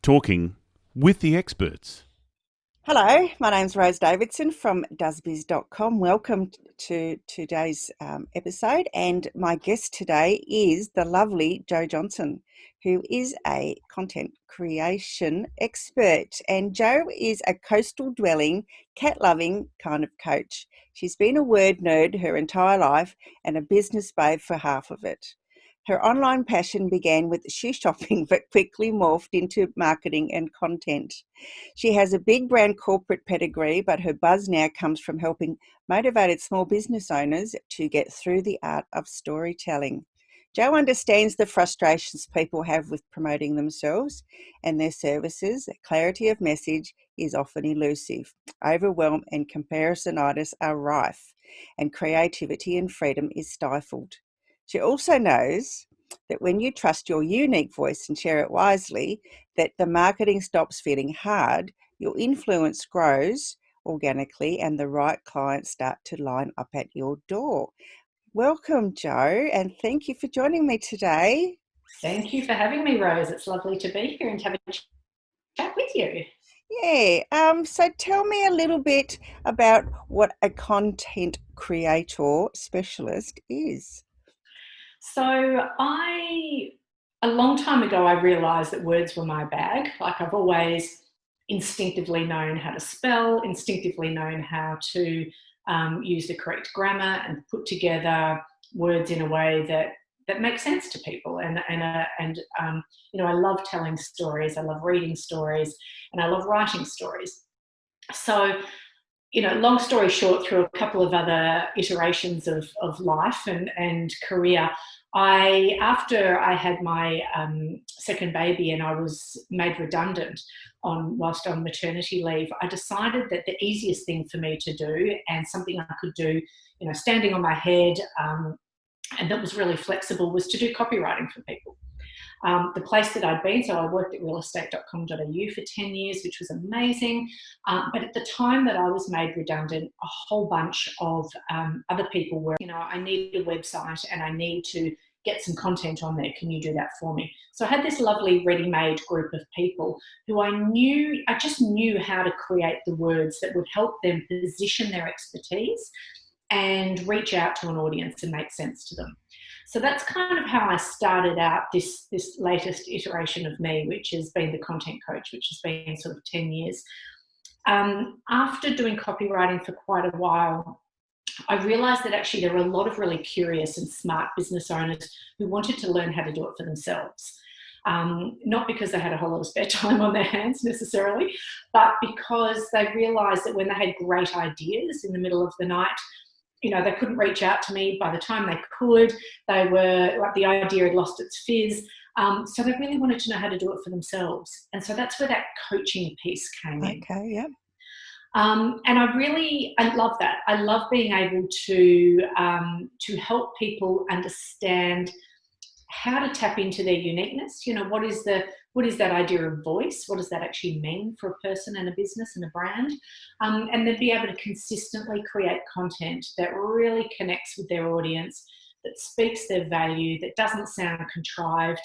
talking with the experts. Hello, my name's Rose Davidson from doesbiz.com. Welcome to today's episode, and my guest today is the lovely Jo Johnson, who is a content creation expert. And Jo is a coastal dwelling, cat loving kind of coach. She's been a word nerd her entire life and a business babe for half of it. Her online passion began with shoe shopping, but quickly morphed into marketing and content. She has a big brand corporate pedigree, but her buzz now comes from helping motivated small business owners to get through the art of storytelling. Jo understands the frustrations people have with promoting themselves and their services. Clarity of message is often elusive. Overwhelm and comparisonitis are rife, and creativity and freedom is stifled. She also knows that when you trust your unique voice and share it wisely, that the marketing stops feeling hard, your influence grows organically, and the right clients start to line up at your door. Welcome, Jo, and thank you for joining me today. Thank you for having me, Rose. It's lovely to be here and have a chat with you. Yeah, so tell me a little bit about what a content creator specialist is. A long time ago, I realised that words were my bag. Like, I've always instinctively known how to spell, instinctively known how to use the correct grammar and put together words in a way that makes sense to people. I love telling stories. I love reading stories, and I love writing stories. So, long story short, through a couple of other iterations of life and career, after I had my second baby and I was made redundant whilst on maternity leave, I decided that the easiest thing for me to do, and something I could do, standing on my head, and that was really flexible, was to do copywriting for people. The place that I'd been, so I worked at realestate.com.au for 10 years, which was amazing. But at the time that I was made redundant, a whole bunch of other people were, I need a website and I need to get some content on there. Can you do that for me? So I had this lovely ready-made group of people who I just knew how to create the words that would help them position their expertise and reach out to an audience and make sense to them. So that's kind of how I started out this latest iteration of me, which has been the content coach, which has been sort of 10 years. After doing copywriting for quite a while, I realised that actually there were a lot of really curious and smart business owners who wanted to learn how to do it for themselves. Not because they had a whole lot of spare time on their hands necessarily, but because they realised that when they had great ideas in the middle of the night, they couldn't reach out to me. By the time they could, they were like, the idea had lost its fizz. So they really wanted to know how to do it for themselves. And so that's where that coaching piece came in. Okay, yeah. And I love that. I love being able to help people understand how to tap into their uniqueness. What is that idea of voice? What does that actually mean for a person and a business and a brand? And then be able to consistently create content that really connects with their audience, that speaks their value, that doesn't sound contrived,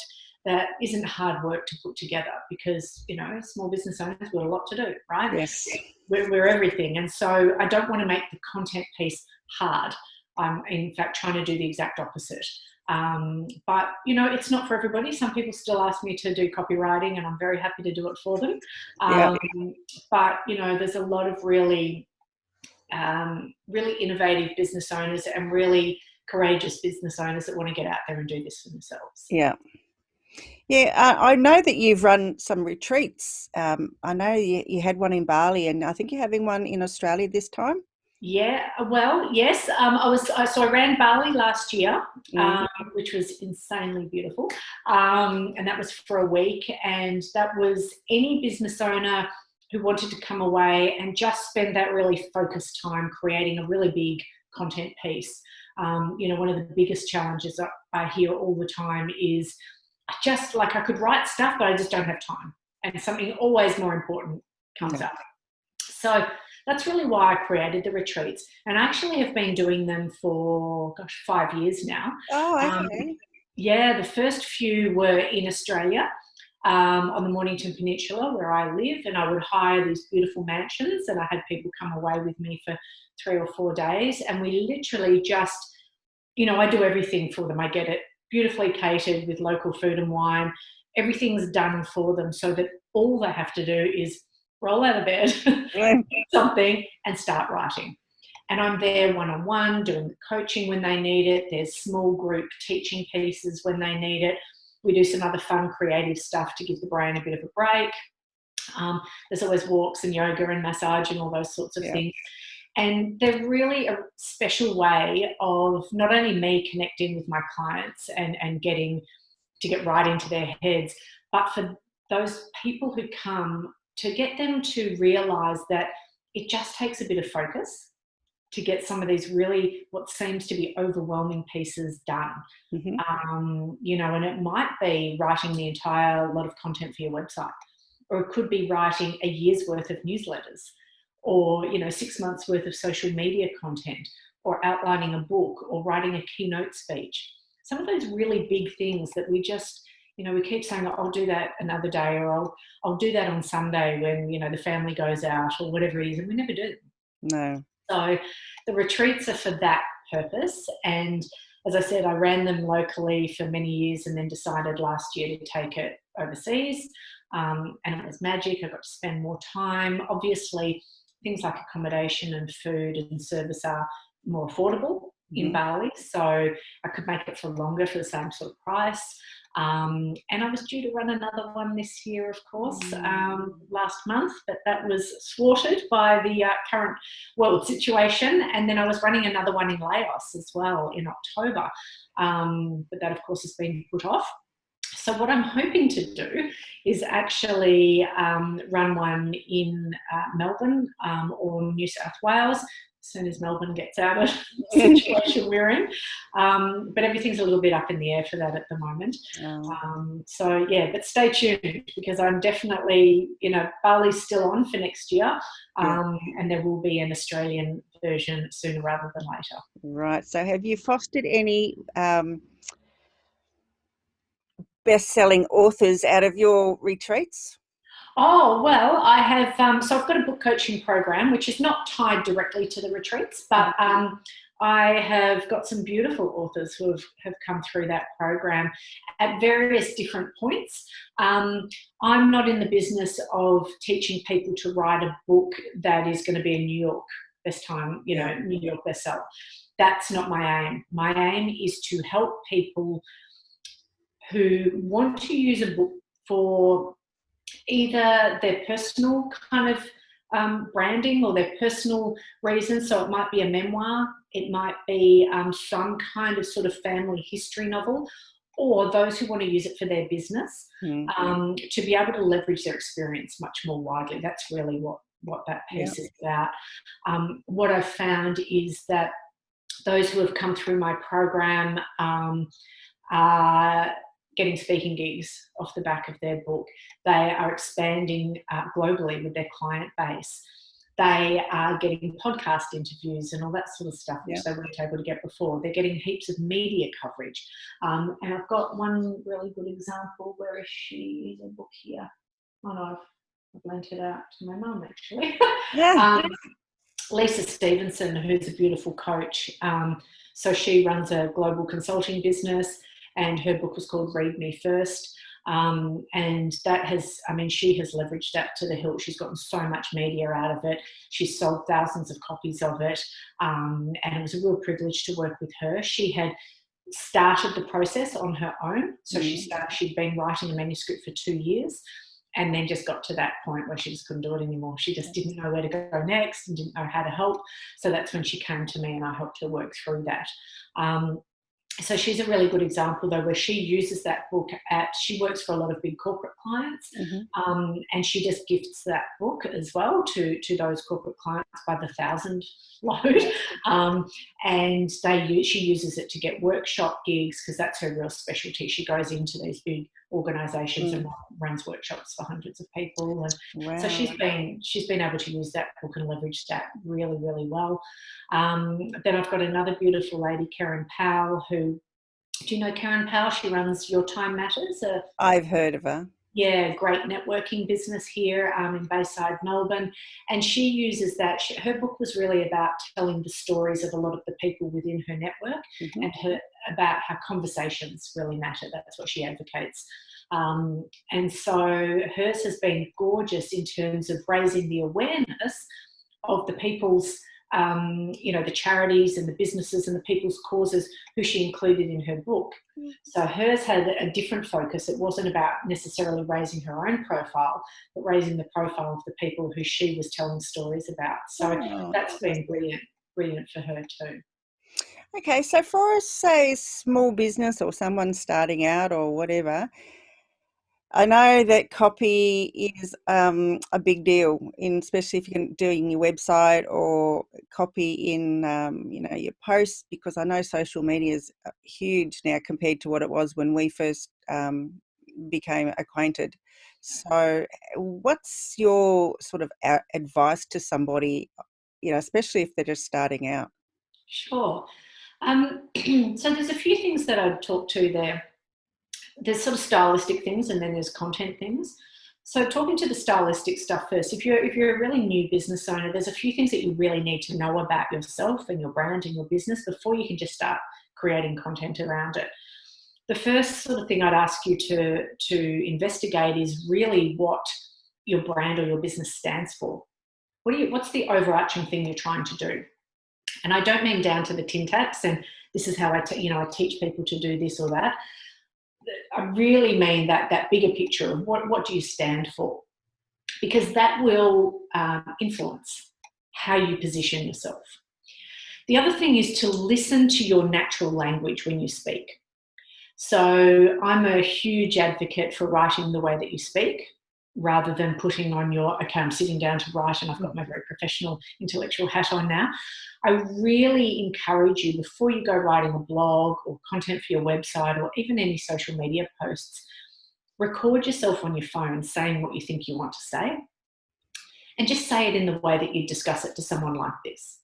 that isn't hard work to put together, because, small business owners, we've got a lot to do, right? Yes. We're everything. And so I don't want to make the content piece hard. I'm, in fact, trying to do the exact opposite. But it's not for everybody. Some people still ask me to do copywriting, and I'm very happy to do it for them. But there's a lot of really innovative business owners and really courageous business owners that want to get out there and do this for themselves. I know that you've run some retreats. I know you had one in Bali, and I think you're having one in Australia this time. Yeah, well, yes. I ran Bali last year, which was insanely beautiful, and that was for a week. And that was any business owner who wanted to come away and just spend that really focused time creating a really big content piece. One of the biggest challenges I hear all the time is I could write stuff, but I just don't have time, and something always more important comes up. So that's really why I created the retreats, and I actually have been doing them for 5 years now. Oh, okay. The first few were in Australia, on the Mornington Peninsula where I live, and I would hire these beautiful mansions, and I had people come away with me for 3 or 4 days, and we literally just, I do everything for them. I get it beautifully catered with local food and wine. Everything's done for them so that all they have to do is roll out of bed, eat something, and start writing. And I'm there one-on-one, doing the coaching when they need it. There's small group teaching pieces when they need it. We do some other fun, creative stuff to give the brain a bit of a break. There's always walks and yoga and massage and all those sorts of things. And they're really a special way of not only me connecting with my clients and getting to get right into their heads, but for those people who come, to get them to realise that it just takes a bit of focus to get some of these really what seems to be overwhelming pieces done. And it might be writing the entire lot of content for your website, or it could be writing a year's worth of newsletters, or 6 months worth of social media content, or outlining a book, or writing a keynote speech. Some of those really big things that we just, we keep saying, I'll do that another day, or I'll do that on Sunday when, the family goes out, or whatever it is, and we never do. No. So the retreats are for that purpose. And as I said, I ran them locally for many years and then decided last year to take it overseas. And it was magic. I got to spend more time. Obviously, things like accommodation and food and service are more affordable in Bali. So I could make it for longer for the same sort of price. And I was due to run another one this year, of course, last month, but that was thwarted by the current world situation. And then I was running another one in Laos as well in October. But that, of course, has been put off. So what I'm hoping to do is actually run one in Melbourne or New South Wales, as soon as Melbourne gets out of the situation we're in. But everything's a little bit up in the air for that at the moment. But stay tuned, because I'm definitely, Bali's still on for next year, and there will be an Australian version sooner rather than later. Right. So have you fostered any best-selling authors out of your retreats? Oh, well, I have, so I've got a book coaching program, which is not tied directly to the retreats, but I have got some beautiful authors who have come through that program at various different points. I'm not in the business of teaching people to write a book that is going to be a New York New York bestseller. That's not my aim. My aim is to help people who want to use a book for either their personal kind of branding or their personal reasons. So it might be a memoir, it might be some kind of sort of family history novel, or those who want to use it for their business, to be able to leverage their experience much more widely. That's really what that piece is about. What I've found is that those who have come through my program are getting speaking gigs off the back of their book. They are expanding globally with their client base. They are getting podcast interviews and all that sort of stuff, which they weren't able to get before. They're getting heaps of media coverage. And I've got one really good example. Where is she? Is a book here? Oh no, I've lent it out to my mum actually. Lisa Stevenson, who's a beautiful coach. So she runs a global consulting business, and her book was called Read Me First. And that has, she has leveraged that to the hilt. She's gotten so much media out of it. She's sold thousands of copies of it. And it was a real privilege to work with her. She had started the process on her own. So she'd been writing a manuscript for 2 years, and then just got to that point where she just couldn't do it anymore. She just didn't know where to go next and didn't know how to help. So that's when she came to me, and I helped her work through that. So she's a really good example, though, where she uses that book she works for a lot of big corporate clients, and she just gifts that book as well to those corporate clients by the 1,000 load. And she uses it to get workshop gigs, because that's her real specialty. She goes into these big organisations and runs workshops for hundreds of people. And so she's been able to use that book and leverage that really, really well. Then I've got another beautiful lady, Karen Powell, who, do you know Karen Powell? She runs Your Time Matters. I've heard of her. Yeah, great networking business here in Bayside, Melbourne. And she uses that. Her book was really about telling the stories of a lot of the people within her network and about how conversations really matter. That's what she advocates. And so hers has been gorgeous in terms of raising the awareness of the people's, the charities and the businesses and the people's causes who she included in her book. So hers had a different focus. It wasn't about necessarily raising her own profile, but raising the profile of the people who she was telling stories about. So that's been brilliant for her too. Okay, so for, say, small business or someone starting out or whatever, I know that copy is a big deal, especially if you're doing your website or copy in, your posts, because I know social media is huge now compared to what it was when we first became acquainted. So what's your sort of advice to somebody, especially if they're just starting out? Sure. So there's a few things that I'd talk to there. There's sort of stylistic things and then there's content things. So talking to the stylistic stuff first, if you're a really new business owner, there's a few things that you really need to know about yourself and your brand and your business before you can just start creating content around it. The first sort of thing I'd ask you to investigate is really what your brand or your business stands for. What's the overarching thing you're trying to do? And I don't mean down to the tin taps and this is how I teach people to do this or that. I really mean that bigger picture of what do you stand for, because that will influence how you position yourself. The other thing is to listen to your natural language when you speak. So I'm a huge advocate for writing the way that you speak rather than putting on I'm sitting down to write and I've got my very professional intellectual hat on now. I really encourage you, before you go writing a blog or content for your website or even any social media posts, record yourself on your phone saying what you think you want to say and just say it in the way that you discuss it to someone like this.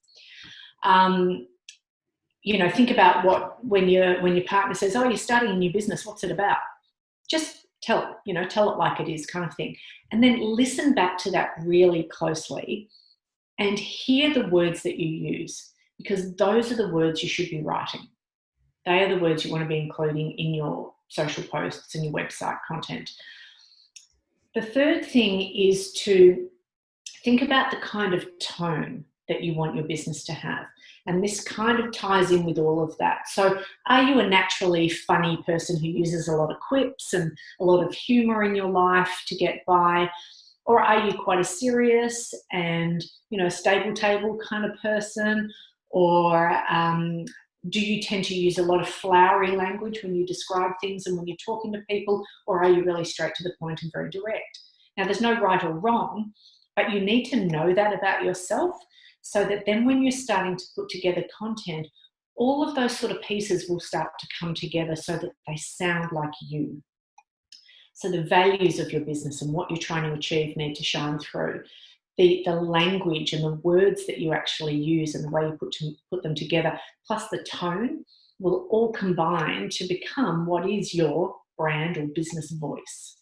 Think about when your partner says, oh, you're starting a new business, what's it about? Just tell it like it is, kind of thing. And then listen back to that really closely and hear the words that you use, because those are the words you should be writing. They are the words you want to be including in your social posts and your website content. The third thing is to think about the kind of tone that you want your business to have. And this kind of ties in with all of that. So are you a naturally funny person who uses a lot of quips and a lot of humor in your life to get by? Or are you quite a serious and, stable table kind of person? Or do you tend to use a lot of flowery language when you describe things and when you're talking to people? Or are you really straight to the point and very direct? Now, there's no right or wrong, but you need to know that about yourself, so that then when you're starting to put together content, all of those sort of pieces will start to come together so that they sound like you. So the values of your business and what you're trying to achieve need to shine through. The language and the words that you actually use and the way you put them together, plus the tone, will all combine to become what is your brand or business voice.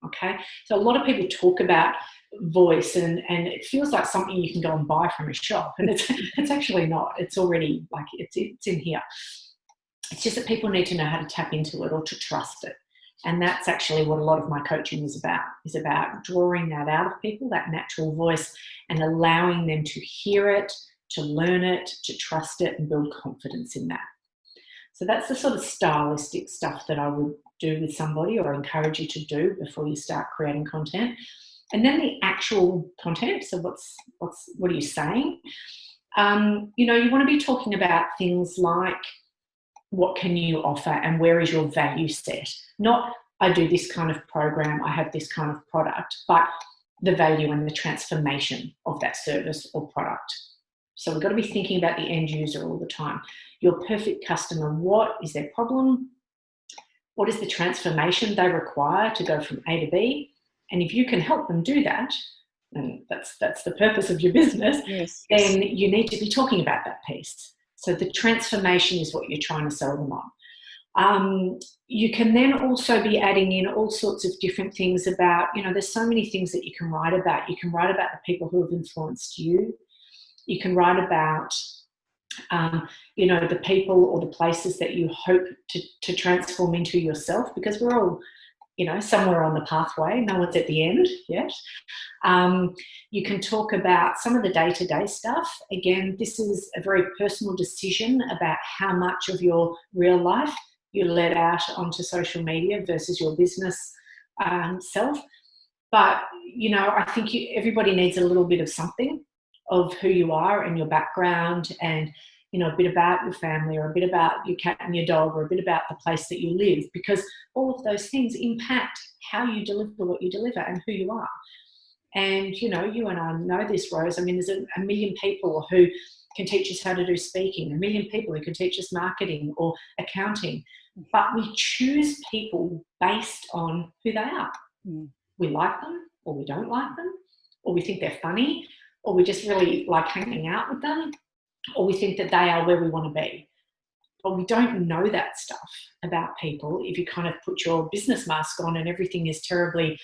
Okay, so a lot of people talk about voice and it feels like something you can go and buy from a shop, and it's actually not. It's already it's in here. It's just that people need to know how to tap into it or to trust it. And that's actually what a lot of my coaching is about drawing that out of people, that natural voice, and allowing them to hear it, to learn it, to trust it, and build confidence in that. So that's the sort of stylistic stuff that I would do with somebody or encourage you to do before you start creating content. And then the actual content. So what are you saying? You want to be talking about things like, what can you offer and where is your value set? Not, I do this kind of program, I have this kind of product, but the value and the transformation of that service or product. So we've got to be thinking about the end user all the time. Your perfect customer, what is their problem? What is the transformation they require to go from A to B? And if you can help them do that, and that's the purpose of your business, yes. Then you need to be talking about that piece. So the transformation is what you're trying to sell them on. You can then also be adding in all sorts of different things about, there's so many things that you can write about. You can write about the people who have influenced you. You can write about, the people or the places that you hope to transform into yourself, because we're all, somewhere on the pathway. No one's at the end yet. You can talk about some of the day-to-day stuff. Again, this is a very personal decision about how much of your real life you let out onto social media versus your business self. But, I think everybody needs a little bit of something of who you are and your background, and, a bit about your family, or a bit about your cat and your dog, or a bit about the place that you live, because all of those things impact how you deliver what you deliver and who you are. And, you and I know this, Rose. I mean, there's a million people who can teach us how to do speaking, a million people who can teach us marketing or accounting, but we choose people based on who they are. We like them, or we don't like them, or we think they're funny, or we just really like hanging out with them, or we think that they are where we want to be. But we don't know that stuff about people if you kind of put your business mask on and everything is terribly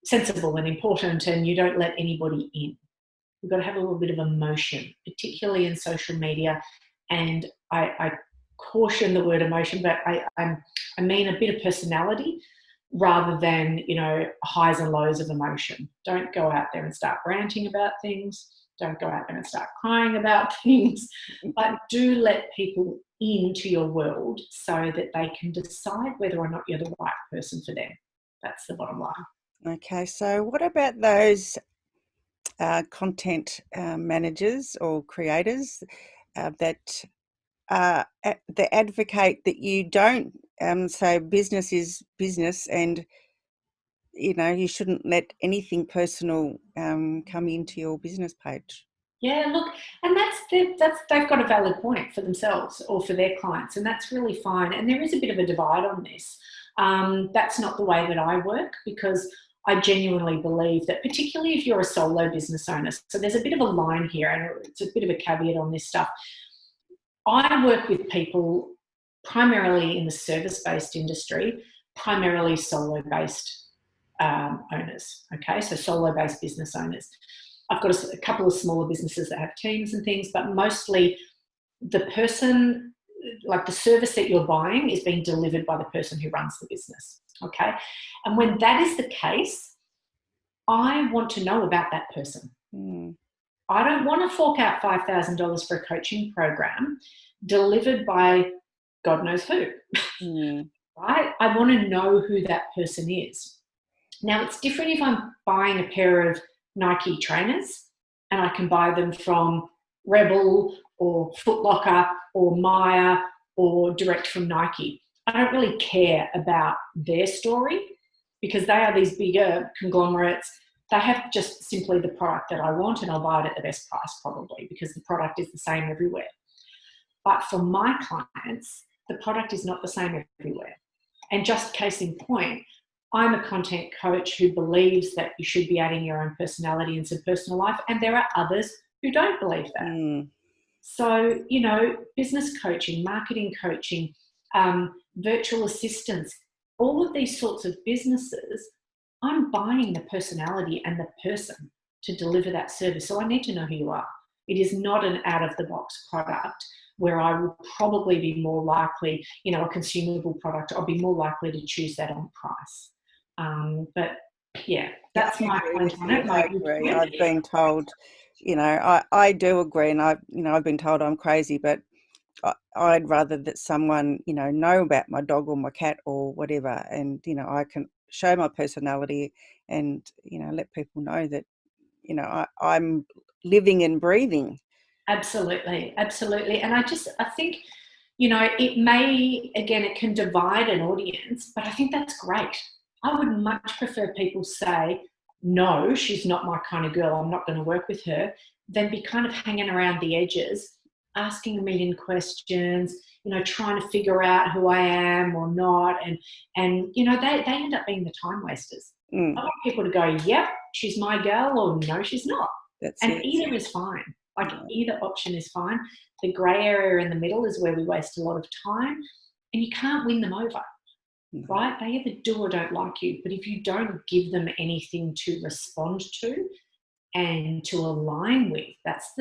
sensible and important and you don't let anybody in. We've got to have a little bit of emotion, particularly in social media. And I caution the word emotion, but I mean a bit of personality rather than, highs and lows of emotion. Don't go out there and start ranting about things. Don't go out there and start crying about things, but do let people into your world so that they can decide whether or not you're the right person for them. That's the bottom line. Okay, so what about those content managers or creators that advocate that you don't say business is business, and you shouldn't let anything personal come into your business page? Yeah, look, and that's they've got a valid point for themselves or for their clients, and that's really fine. And there is a bit of a divide on this. That's not the way that I work, because I genuinely believe that, particularly if you're a solo business owner, so there's a bit of a line here, and it's a bit of a caveat on this stuff. I work with people primarily in the service-based industry, primarily solo-based owners, okay? So solo-based business owners. I've got a couple of smaller businesses that have teams and things, but mostly the person, like the service that you're buying, is being delivered by the person who runs the business, okay? And when that is the case, I want to know about that person. I don't want to fork out $5,000 for a coaching program delivered by God knows who, right? I want to know who that person is. Now, it's different if I'm buying a pair of Nike trainers and I can buy them from Rebel or Foot Locker or Maya or direct from Nike. I don't really care about their story, because they are these bigger conglomerates. They have just simply the product that I want, and I'll buy it at the best price probably, because the product is the same everywhere. But for my clients, the product is not the same everywhere. And just case in point, I'm a content coach who believes that you should be adding your own personality into personal life, and there are others who don't believe that. So, business coaching, marketing coaching, virtual assistants, all of these sorts of businesses, I'm buying the personality and the person to deliver that service. So I need to know who you are. It is not an out-of-the-box product where I will probably be more likely, a consumable product, I'll be more likely to choose that on price. But yeah, that's my point on it. I agree. I've been told, I do agree, and I've been told I'm crazy, but I'd rather that someone, know about my dog or my cat or whatever, and, I can show my personality and, let people know that, I'm living and breathing. Absolutely. And I think, it can divide an audience, but I think that's great. I would much prefer people say, no, she's not my kind of girl, I'm not going to work with her, than be kind of hanging around the edges, asking a million questions, trying to figure out who I am or not. And they end up being the time wasters. I want people to go, yep, she's my girl, or no, she's not. Either is fine. Either option is fine. The grey area in the middle is where we waste a lot of time. and you can't win them over, right? They either do or don't like you. But if you don't give them anything to respond to and to align with, that's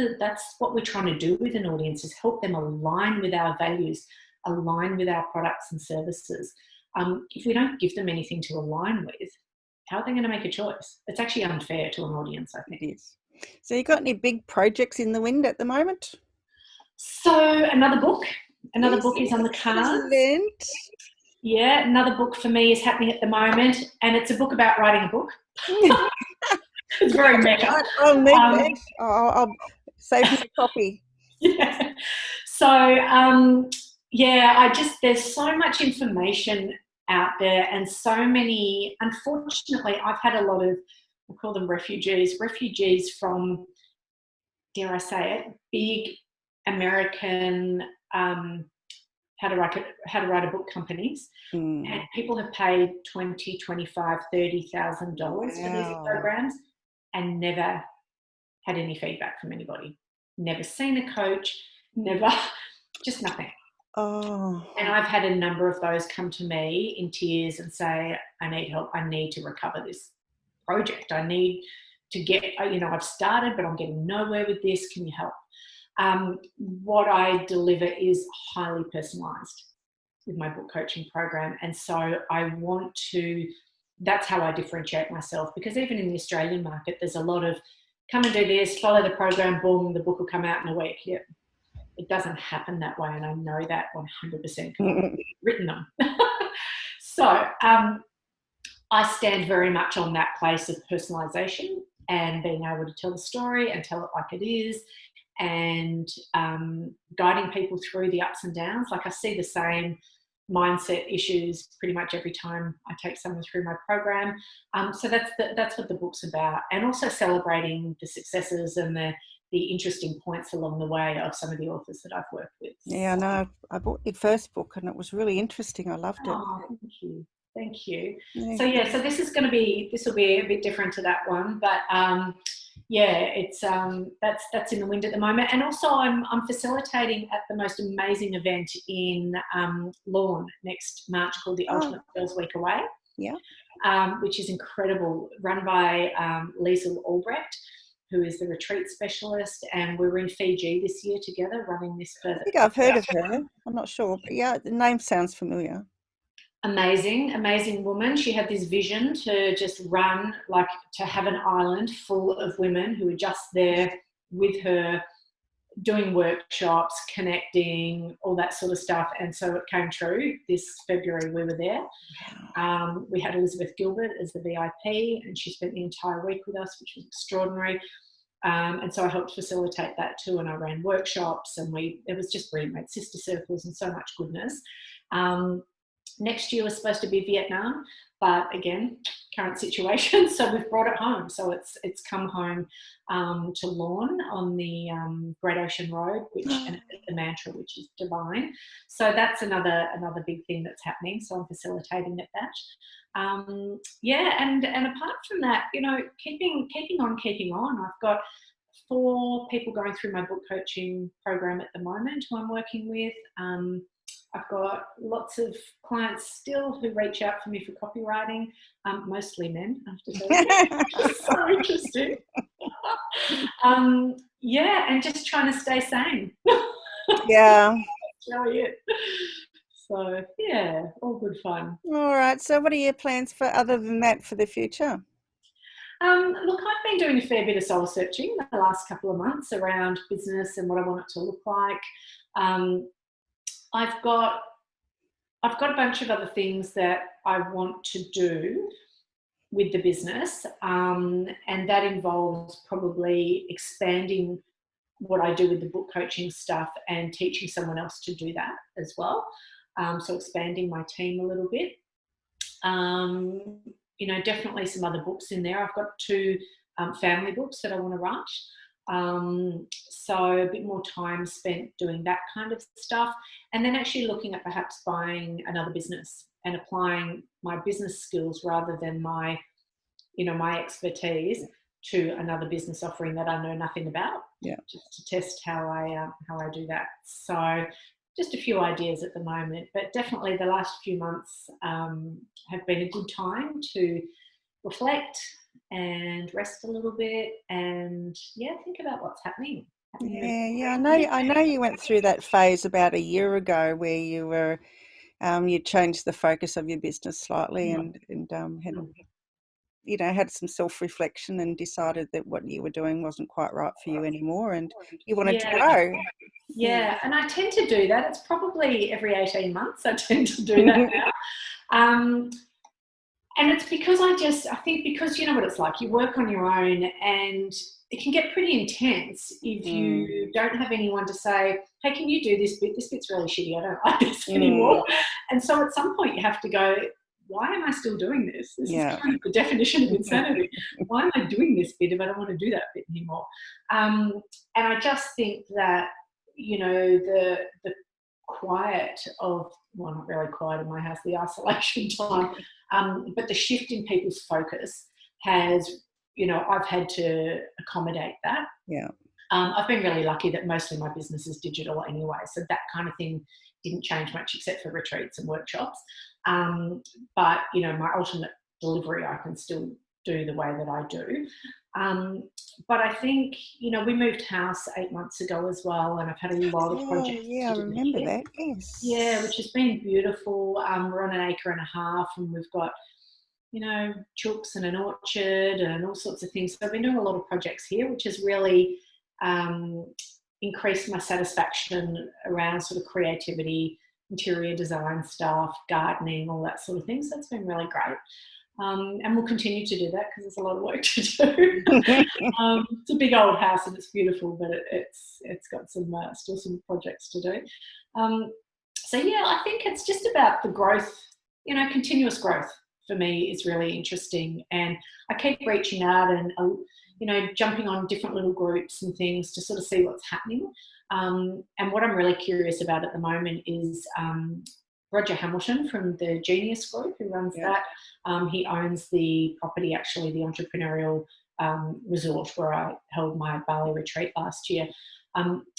what we're trying to do with an audience, is help them align with our values, align with our products and services. If we don't give them anything to align with, how are they going to make a choice? It's actually unfair to an audience, I think. It is. So you got any big projects in the wind at the moment? So another book is on the cards. Excellent. Yeah, another book for me is happening at the moment, and it's a book about writing a book. It's very meta. I'll need that. I'll save me a copy. Yeah. So, there's so much information out there, and so many, unfortunately, I've had a lot of, I call them refugees from, dare I say it, big American how to write a book companies, and people have paid $20,000, $25,000, $30,000 for these programs and never had any feedback from anybody. Never seen a coach, never, just nothing. Oh. And I've had a number of those come to me in tears and say, I need help. I need to recover this project. I need to get, I've started, but I'm getting nowhere with this. Can you help? What I deliver is highly personalized with my book coaching program. And so that's how I differentiate myself, because even in the Australian market, there's a lot of come and do this, follow the program, boom, the book will come out in a week. Yeah. It doesn't happen that way, and I know that 100% because I've written them. So I stand very much on that place of personalisation and being able to tell the story and tell it like it is, and guiding people through the ups and downs. Like, I see the same mindset issues pretty much every time I take someone through my program. So that's what the book's about, and also celebrating the successes and the interesting points along the way of some of the authors that I've worked with. Yeah, I know. I bought your first book and it was really interesting. I loved it. Oh, thank you. Yeah. So this will be a bit different to that one, but it's that's in the wind at the moment. And also I'm facilitating at the most amazing event in Lawn next March called the Ultimate Girls Week Away. Yeah. Which is incredible, run by Liesl Albrecht, who is the retreat specialist, and we were in Fiji this year together running this further. I think I've heard of her. I'm not sure, but yeah, the name sounds familiar. Amazing woman. She had this vision to just run, like to have an island full of women who were just there with her, doing workshops, connecting, all that sort of stuff. And so it came true. This February we were there. We had Elizabeth Gilbert as the VIP, and she spent the entire week with us, which was extraordinary. And so I helped facilitate that too, and I ran workshops, and it was just brilliant. We had sister circles and so much goodness. Next year was supposed to be Vietnam, but again, current situation, so we've brought it home. So it's come home to Lawn on the Great Ocean Road, and the mantra, which is divine. So that's another big thing that's happening. So I'm facilitating at that. And apart from that, keeping on. I've got 4 people going through my book coaching program at the moment who I'm working with. I've got lots of clients still who reach out for me for copywriting, mostly men, I have to say. Which is so interesting. And just trying to stay sane. Yeah. That's really it. So, yeah, all good fun. All right. So what are your plans other than that for the future? Look, I've been doing a fair bit of soul searching the last couple of months around business and what I want it to look like. I've got a bunch of other things that I want to do with the business, and that involves probably expanding what I do with the book coaching stuff and teaching someone else to do that as well. So expanding my team a little bit. Definitely some other books in there. I've got 2 family books that I want to write. So a bit more time spent doing that kind of stuff, and then actually looking at perhaps buying another business and applying my business skills rather than my expertise to another business offering that I know nothing about. Yeah. Just to test how I do that. So just a few ideas at the moment, but definitely the last few months have been a good time to reflect and rest a little bit and think about what's happening. Yeah. I know you went through that phase about a year ago where you were you changed the focus of your business slightly and had some self-reflection and decided that what you were doing wasn't quite right for you anymore and you wanted to grow. Yeah, and I tend to do that. It's probably every 18 months I tend to do that now. And it's because I think because you know what it's like, you work on your own and it can get pretty intense if you don't have anyone to say, hey, can you do this bit? This bit's really shitty. I don't like this anymore. And so at some point you have to go, why am I still doing this? This is kind of the definition of insanity. Why am I doing this bit if I don't want to do that bit anymore? And I just think that, the quiet of, well, not really quiet in my house, the isolation time, but the shift in people's focus has, I've had to accommodate that. Yeah. I've been really lucky that mostly my business is digital anyway, so that kind of thing didn't change much except for retreats and workshops. But, my ultimate delivery I can still do the way that I do. But I think, we moved house 8 months ago as well, and I've had a lot of projects. Yeah, I remember that, yes. Yeah, which has been beautiful. We're on 1.5 acres and we've got, chooks and an orchard and all sorts of things. So I've been doing a lot of projects here, which has really increased my satisfaction around sort of creativity, interior design stuff, gardening, all that sort of thing. So it's been really great. And we'll continue to do that because there's a lot of work to do. It's a big old house and it's beautiful, but it's got still some projects to do. So yeah, I think it's just about the growth, continuous growth for me is really interesting. And I keep reaching out and, jumping on different little groups and things to sort of see what's happening. And what I'm really curious about at the moment is Roger Hamilton from the Genius Group, who runs that. He owns the property, actually, the entrepreneurial resort where I held my Bali retreat last year.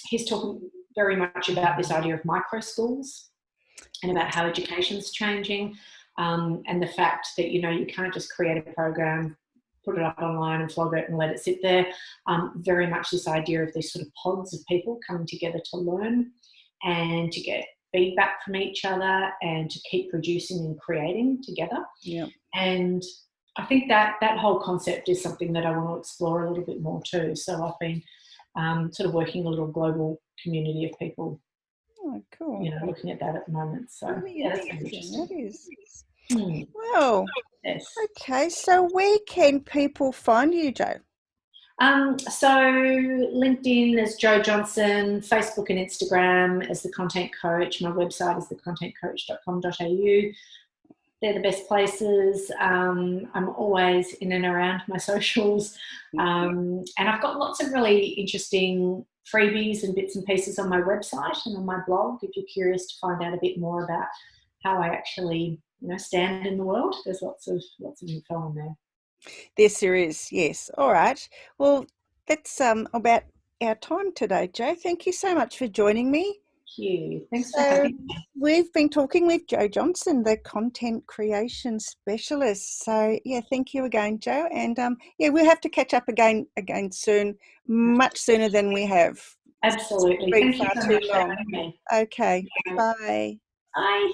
He's talking very much about this idea of micro schools and about how education's changing, and the fact that, you can't just create a program, put it up online and flog it and let it sit there. Very much this idea of these sort of pods of people coming together to learn and to get feedback from each other and to keep producing and creating together. Yeah. And I think that whole concept is something that I want to explore a little bit more too. So I've been sort of working a little global community of people. Oh, cool. Looking at that at the moment. So that's interesting. That is. Well, yes. Okay. So where can people find you, Jo? So LinkedIn as Jo Johnson, Facebook and Instagram as The Content Coach. My website is thecontentcoach.com.au. They're the best places. I'm always in and around my socials. And I've got lots of really interesting freebies and bits and pieces on my website and on my blog if you're curious to find out a bit more about how I actually, stand in the world. There's lots of info on there. There is, yes. All right. Well, that's about our time today, Jo. Thank you so much for joining me. Thank you. Thanks for having me. We've been talking with Jo Johnson, the content creation specialist. So, thank you again, Jo. And, we'll have to catch up again soon, much sooner than we have. Absolutely. Thank you so much for having me. Okay. Bye. Bye.